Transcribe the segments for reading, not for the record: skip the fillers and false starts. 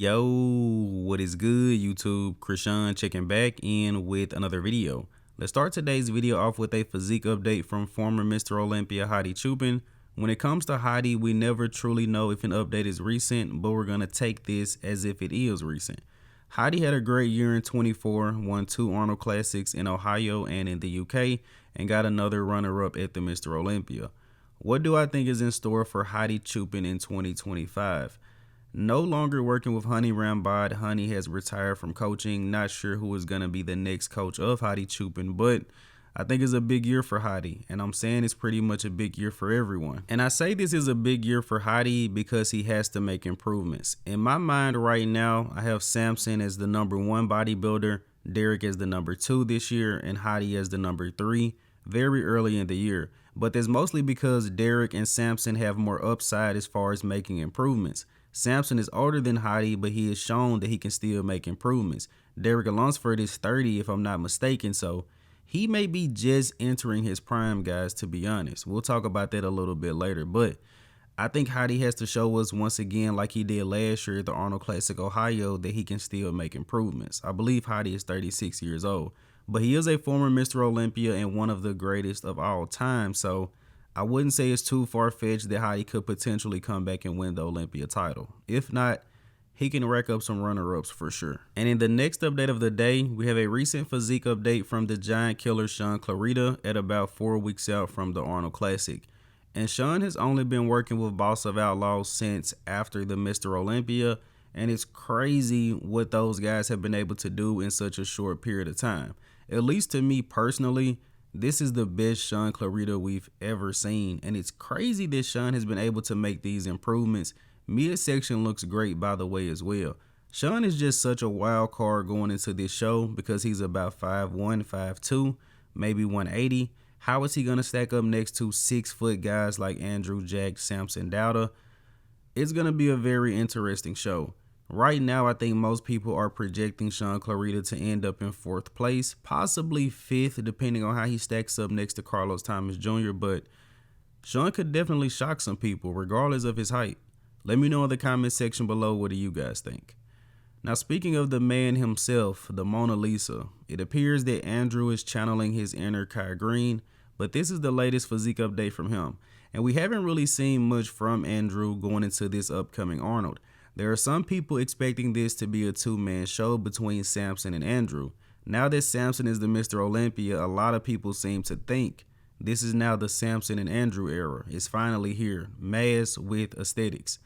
Yo, what is good, YouTube? Krishan checking back in with another video. Let's start today's video off with a physique update from former Mr. Olympia Hadi Choopan. When it comes to Hadi, we never truly know if an update is recent, but we're going to take this as if it is recent. Hadi had a great year in 24, won 2 Arnold Classics in Ohio and in the UK, and got another runner-up at the Mr. Olympia. What do I think is in store for Hadi Choopan in 2025? No longer working with Honey Rambod. Honey has retired from coaching. Not sure who is going to be the next coach of Hadi Choopan, but I think it's a big year for Hadi, and I'm saying it's pretty much a big year for everyone. And I say this is a big year for Hadi because he has to make improvements. In my mind right now, I have Samson as the #1 bodybuilder, Derek as the #2 this year, and Hadi as the #3 very early in the year. But that's mostly because Derek and Samson have more upside as far as making improvements. Samson is older than Hadi, but he has shown that he can still make improvements. Derek Lunsford is 30 if I'm not mistaken, so he may be just entering his prime, guys, to be honest. We'll talk about that a little bit later, but I think Hadi has to show us once again, like he did last year at the Arnold Classic Ohio, that he can still make improvements. I believe Hadi is 36 years old, but he is a former Mr. Olympia and one of the greatest of all time, so I wouldn't say it's too far-fetched that Hadi could potentially come back and win the Olympia title. If not, he can rack up some runner-ups for sure. And in the next update of the day, we have a recent physique update from the giant killer Shaun Clarida at about 4 weeks out from the Arnold Classic. And Shaun has only been working with Boss of Outlaws since after the Mr. Olympia, and it's crazy what those guys have been able to do in such a short period of time. At least to me personally, this is the best Shaun Clarida we've ever seen, and it's crazy that Shaun has been able to make these improvements. Midsection looks great, by the way, as well. Shaun is just such a wild card going into this show because he's about 5'1", 5'2", maybe 180. How is he going to stack up next to 6-foot guys like Andrew, Jack, Samson, Dowda? It's going to be a very interesting show. Right now, I think most people are projecting Shaun Clarida to end up in 4th place, possibly 5th, depending on how he stacks up next to Carlos Thomas Jr., but Shaun could definitely shock some people, regardless of his height. Let me know in the comment section below, what do you guys think? Now, speaking of the man himself, the Mona Lisa, it appears that Andrew is channeling his inner Kai Green, but this is the latest physique update from him, and we haven't really seen much from Andrew going into this upcoming Arnold. There are some people expecting this to be a 2-man show between Samson and Andrew. Now that Samson is the Mr. Olympia, a lot of people seem to think this is now the Samson and Andrew era. It's finally here, mass with aesthetics.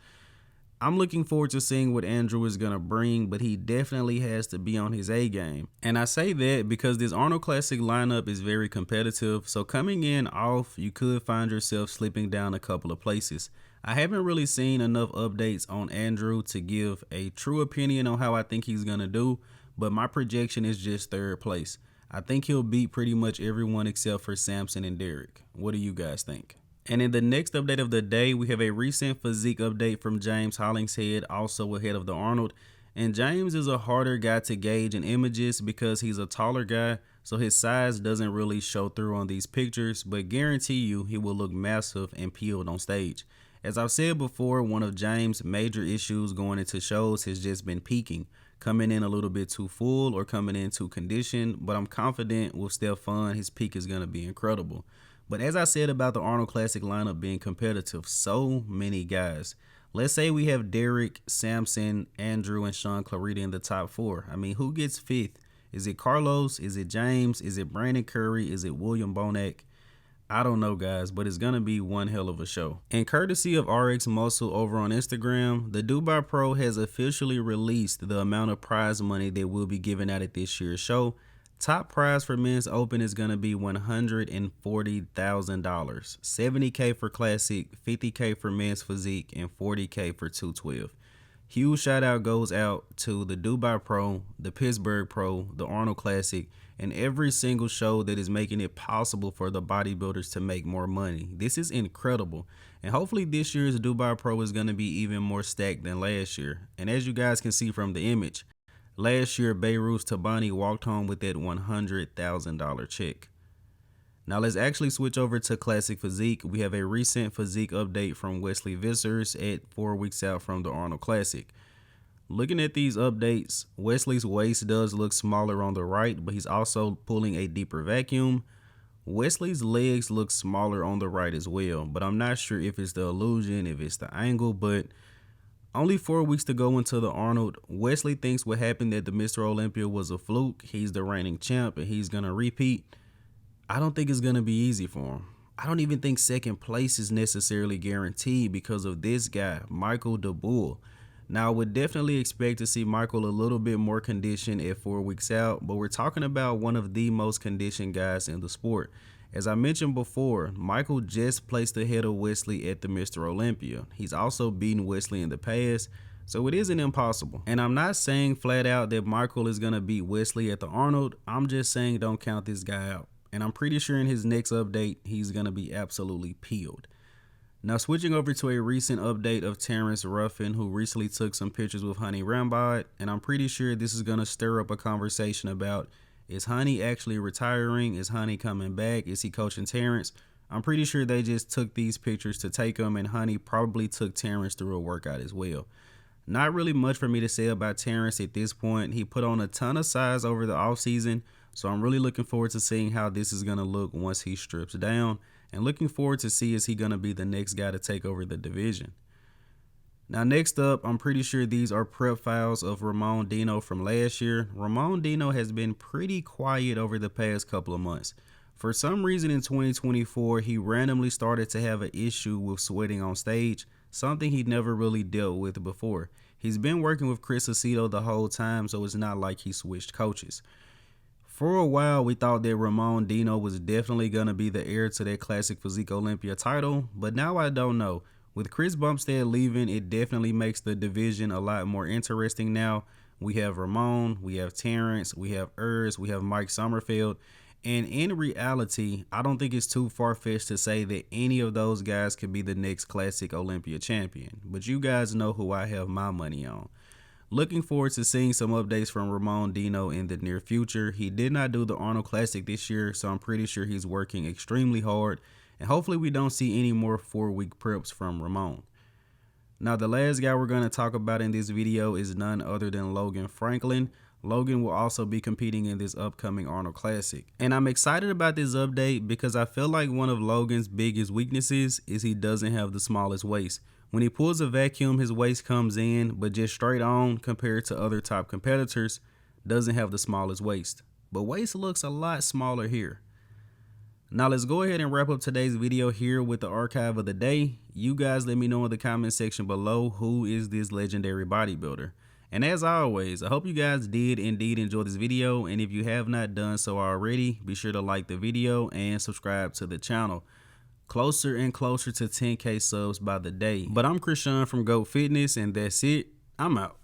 I'm looking forward to seeing what Andrew is going to bring, but he definitely has to be on his A game. And I say that because this Arnold Classic lineup is very competitive, so coming in off, you could find yourself slipping down a couple of places. I haven't really seen enough updates on Andrew to give a true opinion on how I think he's going to do, but my projection is just 3rd place. I think he'll beat pretty much everyone except for Samson and Derek. What do you guys think? And in the next update of the day, we have a recent physique update from James Hollingshead, also ahead of the Arnold. And James is a harder guy to gauge in images because he's a taller guy, so his size doesn't really show through on these pictures, but guarantee you he will look massive and peeled on stage. As I've said before, one of James' major issues going into shows has just been peaking, coming in a little bit too full or coming in too conditioned, but I'm confident with Steph Fun, his peak is going to be incredible. But as I said about the Arnold Classic lineup being competitive, so many guys. Let's say we have Derek, Samson, Andrew, and Shaun Clarida in the top 4. I mean, who gets 5th? Is it Carlos? Is it James? Is it Brandon Curry? Is it William Bonac? I don't know, guys, but it's going to be one hell of a show. And courtesy of RX Muscle over on Instagram, the Dubai Pro has officially released the amount of prize money that will be given out at this year's show. Top prize for men's open is going to be $140,000, $70K for classic, $50K for men's physique, and $40K for 212. Huge shout out goes out to the Dubai Pro, the Pittsburgh Pro, the Arnold Classic, and every single show that is making it possible for the bodybuilders to make more money. This is incredible. And hopefully this year's Dubai Pro is going to be even more stacked than last year. And as you guys can see from the image, last year Beirut's Tabani walked home with that $100,000 check. Now let's actually switch over to classic physique. We have a recent physique update from Wesley Vissers at 4 weeks out from the Arnold Classic. Looking at these updates, Wesley's waist does look smaller on the right, but he's also pulling a deeper vacuum. Wesley's legs look smaller on the right as well, but I'm not sure if it's the illusion, if it's the angle, but only 4 weeks to go into the Arnold. Wesley thinks what happened at the Mr. Olympia was a fluke. He's the reigning champ and he's going to repeat. I don't think it's going to be easy for him. I don't even think second place is necessarily guaranteed because of this guy, Michael DaBoul. Now, I would definitely expect to see Michael a little bit more conditioned at 4 weeks out, but we're talking about one of the most conditioned guys in the sport. As I mentioned before, Michael just placed ahead of Wesley at the Mr. Olympia. He's also beaten Wesley in the past, so it isn't impossible. And I'm not saying flat out that Michael is going to beat Wesley at the Arnold. I'm just saying don't count this guy out. And I'm pretty sure in his next update, he's going to be absolutely peeled. Now, switching over to a recent update of Terrence Ruffin, who recently took some pictures with Honey Rambod, and I'm pretty sure this is going to stir up a conversation about, is Honey actually retiring? Is Honey coming back? Is he coaching Terrence? I'm pretty sure they just took these pictures to take them, and Honey probably took Terrence through a workout as well. Not really much for me to say about Terrence at this point. He put on a ton of size over the offseason, so I'm really looking forward to seeing how this is going to look once he strips down. And looking forward to see, is he going to be the next guy to take over the division. Now, next up, I'm pretty sure these are prep files of Ramon Dino from last year. Ramon Dino has been pretty quiet over the past couple of months. For some reason in 2024, he randomly started to have an issue with sweating on stage, something he'd never really dealt with before. He's been working with Chris Aceto the whole time, so it's not like he switched coaches. For a while, we thought that Ramon Dino was definitely going to be the heir to that Classic Physique Olympia title, but now I don't know. With Chris Bumstead leaving, it definitely makes the division a lot more interesting now. We have Ramon, we have Terrence, we have Urs, we have Mike Sommerfeld, and in reality, I don't think it's too far-fetched to say that any of those guys could be the next Classic Olympia champion, but you guys know who I have my money on. Looking forward to seeing some updates from Ramon Dino in the near future. He did not do the Arnold Classic this year, so I'm pretty sure he's working extremely hard. And hopefully we don't see any more 4-week preps from Ramon. Now, the last guy we're going to talk about in this video is none other than Logan Franklin. Logan will also be competing in this upcoming Arnold Classic. And I'm excited about this update because I feel like one of Logan's biggest weaknesses is he doesn't have the smallest waist. When he pulls a vacuum, his waist comes in, but just straight on compared to other top competitors, doesn't have the smallest waist. But waist looks a lot smaller here. Now let's go ahead and wrap up today's video here with the archive of the day. You guys let me know in the comment section below, who is this legendary bodybuilder? And as always, I hope you guys did indeed enjoy this video. And if you have not done so already, be sure to like the video and subscribe to the channel. Closer and closer to 10K subs by the day. But I'm Shaun from GOAT Fitness, and that's it. I'm out.